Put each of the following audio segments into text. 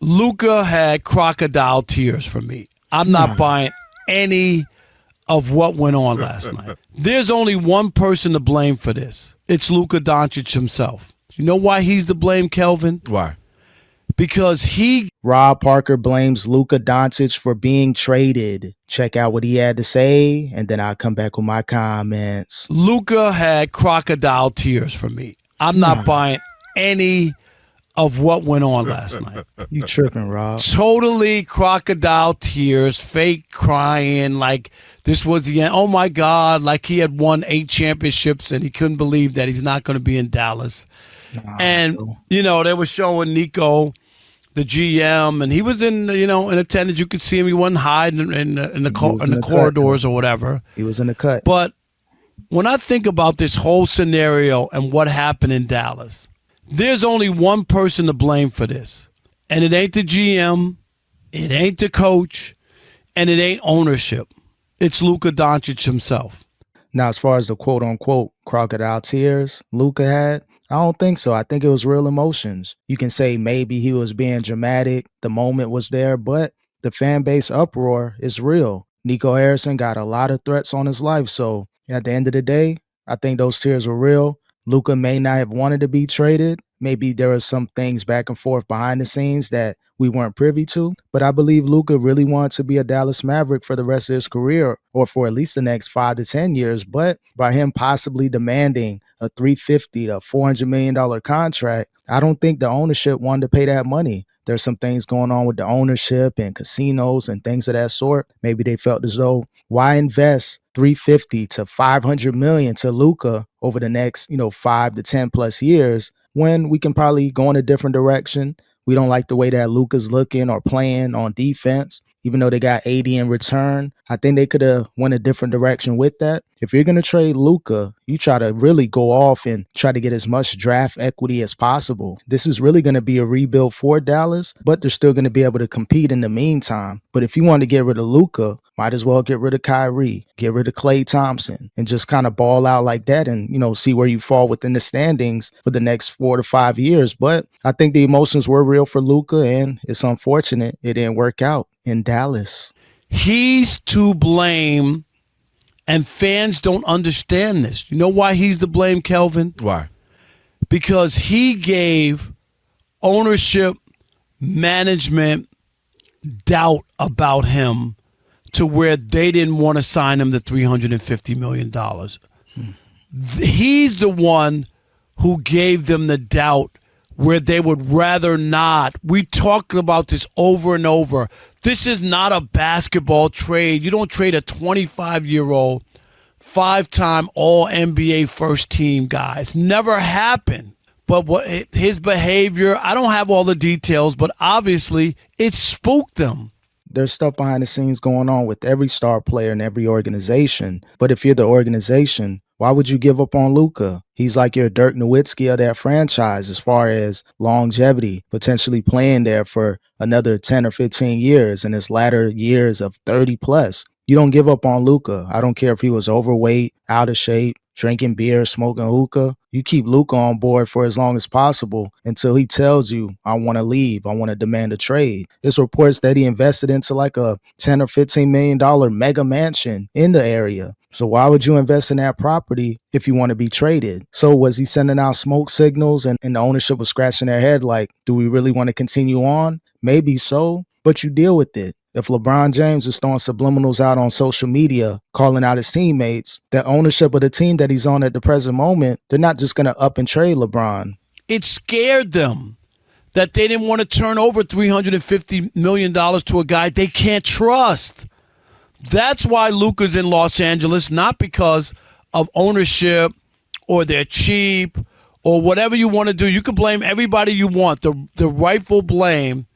Luka had crocodile tears for me. I'm not buying any of what went on last night. There's only one person to blame for this. It's Luka Doncic himself. You know why he's to blame, Kelvin? Why? Because Rob Parker blames Luka Doncic for being traded. Check out what he had to say, and then I'll come back with my comments. Luka had crocodile tears for me. I'm not buying any of what went on last night. You tripping, Rob. Totally crocodile tears, fake crying, like this was the end. Oh, my God, like he had won 8 championships and he couldn't believe that he's not going to be in Dallas. And, they were showing Nico, the GM, and he was in attendance. You could see him. He wasn't hiding in the corridors or whatever. He was in the cut. But when I think about this whole scenario and what happened in Dallas, there's only one person to blame for this. And it ain't the GM, it ain't the coach, and it ain't ownership. It's Luka Doncic himself. Now, as far as the quote-unquote crocodile tears Luka had, I don't think so. I think it was real emotions. You can say maybe he was being dramatic, the moment was there, but the fan base uproar is real. Nico Harrison got a lot of threats on his life, so at the end of the day, I think those tears were real. Luka may not have wanted to be traded. Maybe there were some things back and forth behind the scenes that we weren't privy to. But I believe Luka really wanted to be a Dallas Maverick for the rest of his career, or for at least the next 5 to 10 years. But by him possibly demanding a $350 to $400 million contract, I don't think the ownership wanted to pay that money. There's some things going on with the ownership and casinos and things of that sort. Maybe they felt as though, why invest $350 to $500 million to Luka over the next 5 to 10 plus years when we can probably go in a different direction. We don't like the way that Luka's looking or playing on defense. Even though they got 80 in return, I think they could have went a different direction with that. If you're going to trade Luka, you try to really go off and try to get as much draft equity as possible. This is really going to be a rebuild for Dallas, but they're still going to be able to compete in the meantime. But if you want to get rid of Luka, might as well get rid of Kyrie, get rid of Klay Thompson, and just kind of ball out like that and, see where you fall within the standings for the next 4 to 5 years. But I think the emotions were real for Luka, and it's unfortunate it didn't work out in Dallas. He's to blame, and fans don't understand this. You know why he's to blame, Kelvin? Why? Because he gave ownership, management, doubt about him to where they didn't want to sign him the $350 million. He's the one who gave them the doubt where they would rather not. We talked about this over and over. This is not a basketball trade. You don't trade a 25-year-old, 5-time All-NBA first-team guy. It's never happened. But his behavior, I don't have all the details, but obviously it spooked them. There's stuff behind the scenes going on with every star player in every organization. But if you're the organization, why would you give up on Luka? He's like your Dirk Nowitzki of that franchise as far as longevity, potentially playing there for another 10 or 15 years in his latter years of 30 plus. You don't give up on Luka. I don't care if he was overweight, out of shape, drinking beer, smoking hookah. You keep Luka on board for as long as possible until he tells you, I want to leave. I want to demand a trade. There's reports that he invested into like a $10 or $15 million mega mansion in the area. So why would you invest in that property if you want to be traded? So was he sending out smoke signals and the ownership was scratching their head like, do we really want to continue on? Maybe so, but you deal with it. If LeBron James is throwing subliminals out on social media, calling out his teammates, the ownership of the team that he's on at the present moment, they're not just going to up and trade LeBron. It scared them that they didn't want to turn over $350 million to a guy they can't trust. That's why Luka's in Los Angeles, not because of ownership or they're cheap or whatever you want to do. You can blame everybody you want. The rightful blame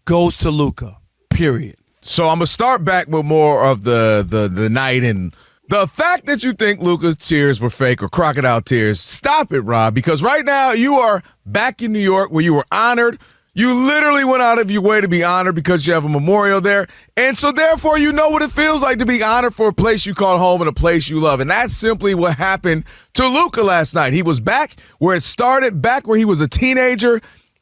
goes to Luka. Period. So I'm going to start back with more of the night and the fact that you think Luka's tears were fake or crocodile tears. Stop it, Rob, because right now you are back in New York where you were honored. You literally went out of your way to be honored because you have a memorial there. And so therefore you know what it feels like to be honored for a place you call home and a place you love. And that's simply what happened to Luka last night. He was back where it started, back where he was a teenager.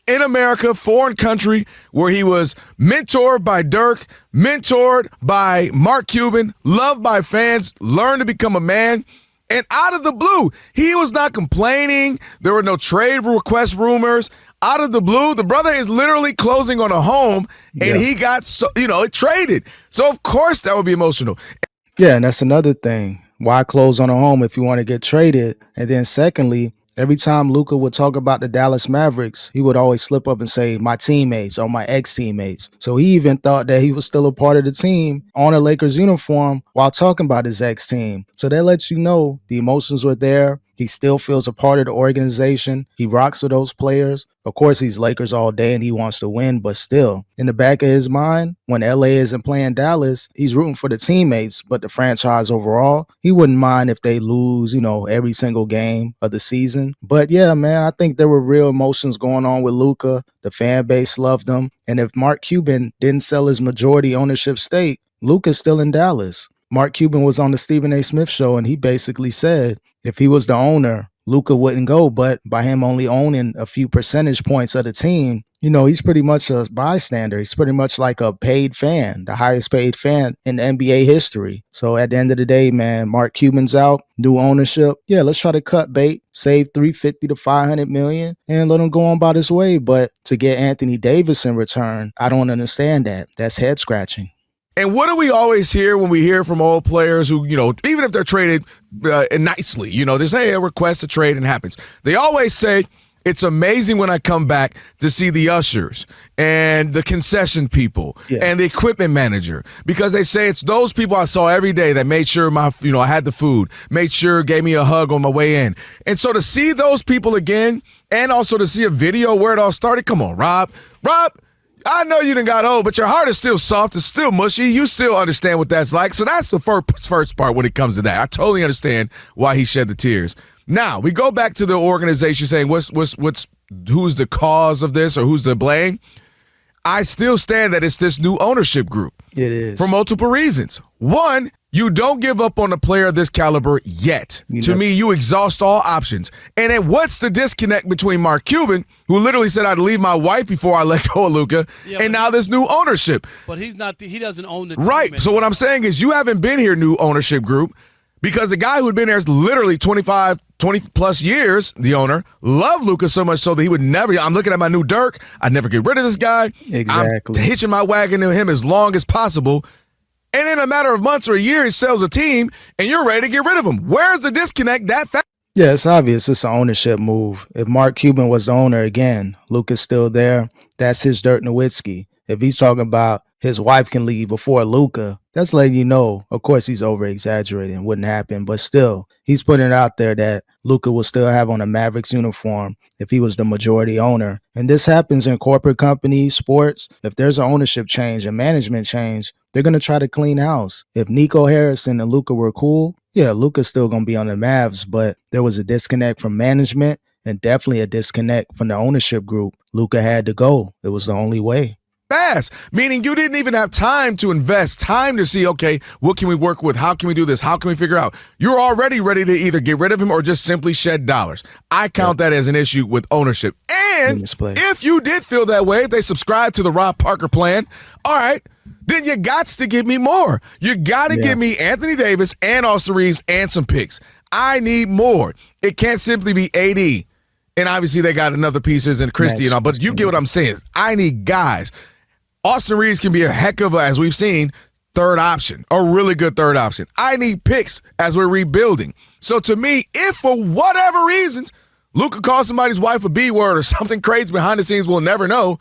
in America, foreign country, where he was mentored by Dirk, mentored by Mark Cuban, loved by fans, learned to become a man. And out of the blue, he was not complaining. There were no trade request rumors. Out of the blue, the brother is literally closing on a home, and he got traded. So, of course, that would be emotional. Yeah, and that's another thing. Why close on a home if you want to get traded? And then secondly, every time Luka would talk about the Dallas Mavericks, he would always slip up and say, my teammates or my ex-teammates. So he even thought that he was still a part of the team on a Lakers uniform while talking about his ex-team. So that lets you know the emotions were there. He still feels a part of the organization. He rocks with those players. Of course, he's Lakers all day and he wants to win, but still, in the back of his mind, when LA isn't playing Dallas, he's rooting for the teammates, but the franchise overall, he wouldn't mind if they lose, every single game of the season. But yeah, man, I think there were real emotions going on with Luka. The fan base loved him. And if Mark Cuban didn't sell his majority ownership stake, Luka's still in Dallas. Mark Cuban was on the Stephen A. Smith show, and he basically said if he was the owner, Luka wouldn't go, but by him only owning a few percentage points of the team, he's pretty much a bystander. He's pretty much like a paid fan, the highest paid fan in NBA history. So at the end of the day, man, Mark Cuban's out, new ownership. Yeah, let's try to cut bait, save $350 to $500 million, and let him go on about his way. But to get Anthony Davis in return, I don't understand that. That's head scratching. And what do we always hear when we hear from old players who, even if they're traded nicely, there's, a request to trade and happens. They always say, it's amazing when I come back to see the ushers and the concession people and the equipment manager, because they say it's those people I saw every day that made sure I had the food, made sure, gave me a hug on my way in. And so to see those people again, and also to see a video where it all started, come on, Rob, I know you done got old, but your heart is still soft. It's still mushy. You still understand what that's like. So that's the first part when it comes to that. I totally understand why he shed the tears. Now, we go back to the organization saying who's the cause of this or who's to blame. I still stand that it's this new ownership group. It is. For multiple reasons. One, you don't give up on a player of this caliber yet. To me, you exhaust all options. And then what's the disconnect between Mark Cuban, who literally said I'd leave my wife before I let go of Luka, and now this new ownership? But he doesn't own the team. Right. Anymore. So what I'm saying is you haven't been here, new ownership group, because the guy who had been there is literally 20 plus years, the owner, loved Luka so much so that he would never, I'm looking at my new Dirk, I'd never get rid of this guy. Exactly. I'm hitching my wagon to him as long as possible. And in a matter of months or a year, he sells a team, and you're ready to get rid of him. Where's the disconnect that fast? Yeah, it's obvious. It's an ownership move. If Mark Cuban was the owner again, Luka's still there. That's his Dirk Nowitzki. If he's talking about his wife can leave before Luka, that's letting you know, of course, he's over-exaggerating. Wouldn't happen. But still, he's putting it out there that Luka will still have on a Mavericks uniform if he was the majority owner. And this happens in corporate companies, sports. If there's an ownership change, a management change, they're going to try to clean house. If Nico Harrison and Luka were cool, yeah, Luka's still going to be on the Mavs, but there was a disconnect from management and definitely a disconnect from the ownership group. Luka had to go. It was the only way. Fast, meaning you didn't even have time to invest, time to see, okay, what can we work with? How can we do this? How can we figure out? You're already ready to either get rid of him or just simply shed dollars. I count that as an issue with ownership. And if you did feel that way, if they subscribe to the Rob Parker plan, all right, then you got to give me more. You got to give me Anthony Davis and Austin Reeves and some picks. I need more. It can't simply be AD. And obviously they got another pieces and Christie and all, but you get what I'm saying. I need guys. Austin Reeves can be a heck of a, as we've seen, third option, a really good third option. I need picks as we're rebuilding. So to me, if for whatever reasons, Luka calls somebody's wife a B word or something crazy behind the scenes we'll never know,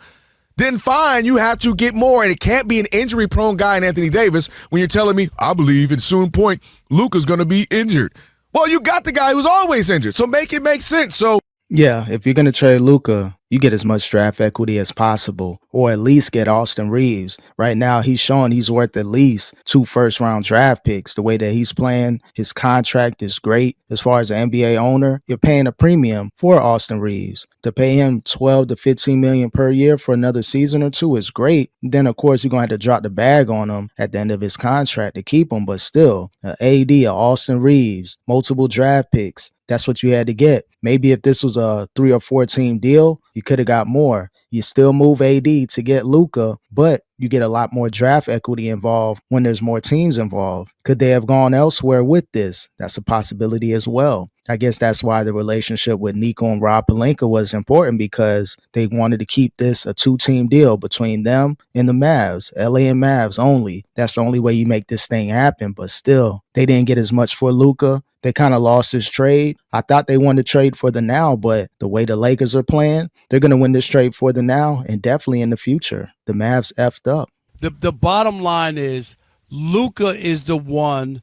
then fine, you have to get more. And it can't be an injury-prone guy in Anthony Davis when you're telling me, I believe at a certain point, Luka's going to be injured. Well, you got the guy who's always injured, so make it make sense. So yeah, if you're going to trade Luka, you get as much draft equity as possible, or at least get Austin Reeves. Right now, he's showing he's worth at least 2 first-round draft picks. The way that he's playing, his contract is great. As far as an NBA owner, you're paying a premium for Austin Reeves. To pay him $12 to $15 million per year for another season or two is great. Then, of course, you're going to have to drop the bag on him at the end of his contract to keep him. But still, AD, Austin Reeves, multiple draft picks, That's what you had to get. Maybe if this was a 3 or 4 team deal, you could have got more. You still move AD to get Luka, but you get a lot more draft equity involved when there's more teams involved. Could they have gone elsewhere with this? That's a possibility as well. I guess that's why the relationship with Nico and Rob Pelinka was important, because they wanted to keep this a 2-team deal between them and the Mavs, LA and Mavs only. That's the only way you make this thing happen. But still, they didn't get as much for Luka. They kind of lost this trade. I thought they wanted to trade for the now, but the way the Lakers are playing, they're going to win this trade for the now and definitely in the future. The Mavs effed up. The bottom line is Luka is the one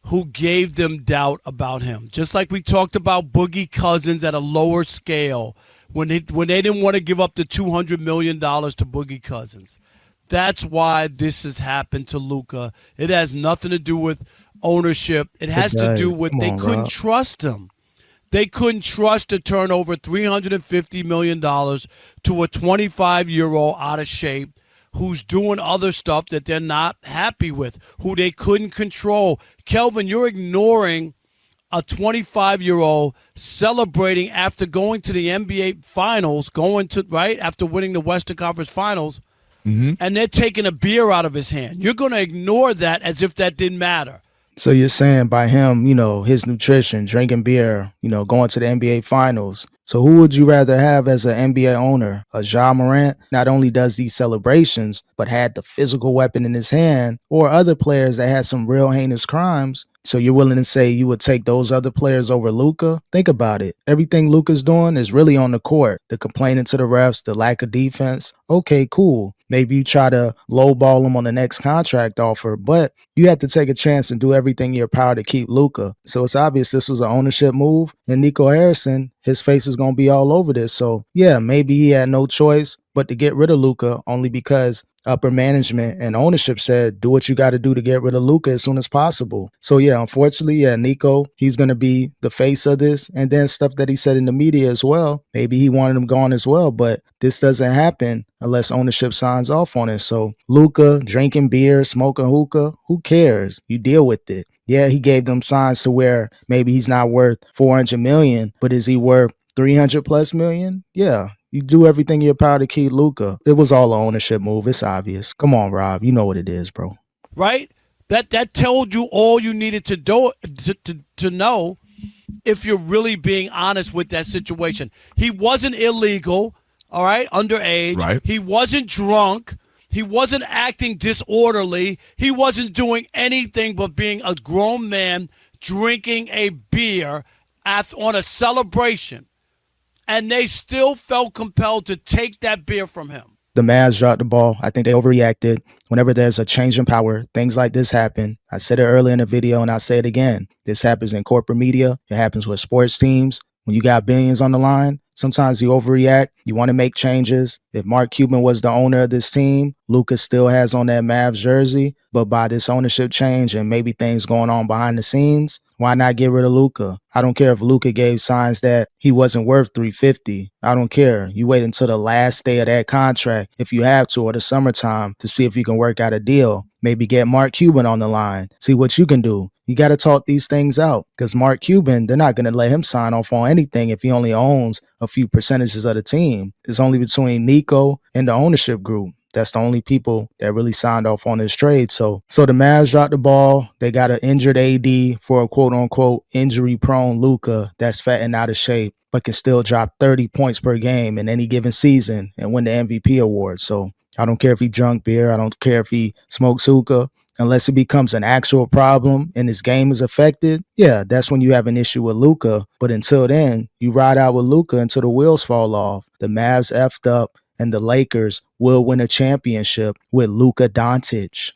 who gave them doubt about him. Just like we talked about Boogie Cousins at a lower scale when they didn't want to give up the $200 million to Boogie Cousins. That's why this has happened to Luka. It has nothing to do with ownership. It has to do with they couldn't trust him. They couldn't trust to turn over $350 million to a 25-year-old out of shape who's doing other stuff that they're not happy with, who they couldn't control. Kelvin, you're ignoring a 25-year-old celebrating after going to the NBA Finals, after winning the Western Conference Finals, and they're taking a beer out of his hand. You're going to ignore that as if that didn't matter. So you're saying by him, his nutrition, drinking beer, going to the NBA Finals. So who would you rather have as an NBA owner? A Ja Morant not only does these celebrations, but had the physical weapon in his hand, or other players that had some real heinous crimes? So you're willing to say you would take those other players over Luka? Think about it. Everything Luka's doing is really on the court. The complaining to the refs, the lack of defense. Okay, cool. Maybe you try to lowball him on the next contract offer, but you have to take a chance and do everything in your power to keep Luka. So it's obvious this was an ownership move, and Nico Harrison, his face is going to be all over this. So yeah, maybe he had no choice but to get rid of Luka, only because upper management and ownership said, do what you got to do to get rid of Luka as soon as possible. So yeah, unfortunately, Nico, he's going to be the face of this. And then stuff that he said in the media as well, maybe he wanted him gone as well, but this doesn't happen unless ownership signs off on it. So Luka drinking beer, smoking hookah, who cares? You deal with it. Yeah, he gave them signs to where maybe he's not worth $400 million, but is he worth $300+ million? Yeah. You do everything in your power to keep Luka. It was all an ownership move. It's obvious. Come on, Rob. You know what it is, bro. Right? That told you all you needed to do to know if you're really being honest with that situation. He wasn't illegal, all right, underage. Right. He wasn't drunk. He wasn't acting disorderly. He wasn't doing anything but being a grown man drinking a beer on a celebration. And they still felt compelled to take that beer from him. The Mavs dropped the ball. I think they overreacted. Whenever there's a change in power, things like this happen. I said it earlier in the video, and I'll say it again. This happens in corporate media. It happens with sports teams. When you got billions on the line, sometimes you overreact. You want to make changes. If Mark Cuban was the owner of this team, Luka still has on that Mavs jersey. But by this ownership change and maybe things going on behind the scenes, why not get rid of Luka? I don't care if Luka gave signs that he wasn't worth $350. I don't care. You wait until the last day of that contract, if you have to, or the summertime, to see if you can work out a deal. Maybe get Mark Cuban on the line. See what you can do. You got to talk these things out, because Mark Cuban, they're not going to let him sign off on anything if he only owns a few percentages of the team. It's only between Nico and the ownership group. That's the only people that really signed off on this trade. So the Mavs dropped the ball. They got an injured AD for a quote-unquote injury-prone Luka that's fat and out of shape, but can still drop 30 points per game in any given season and win the MVP award. So I don't care if he drunk beer. I don't care if he smokes hookah. Unless it becomes an actual problem and his game is affected, yeah, that's when you have an issue with Luka. But until then, you ride out with Luka until the wheels fall off. The Mavs effed up, and the Lakers will win a championship with Luka Doncic.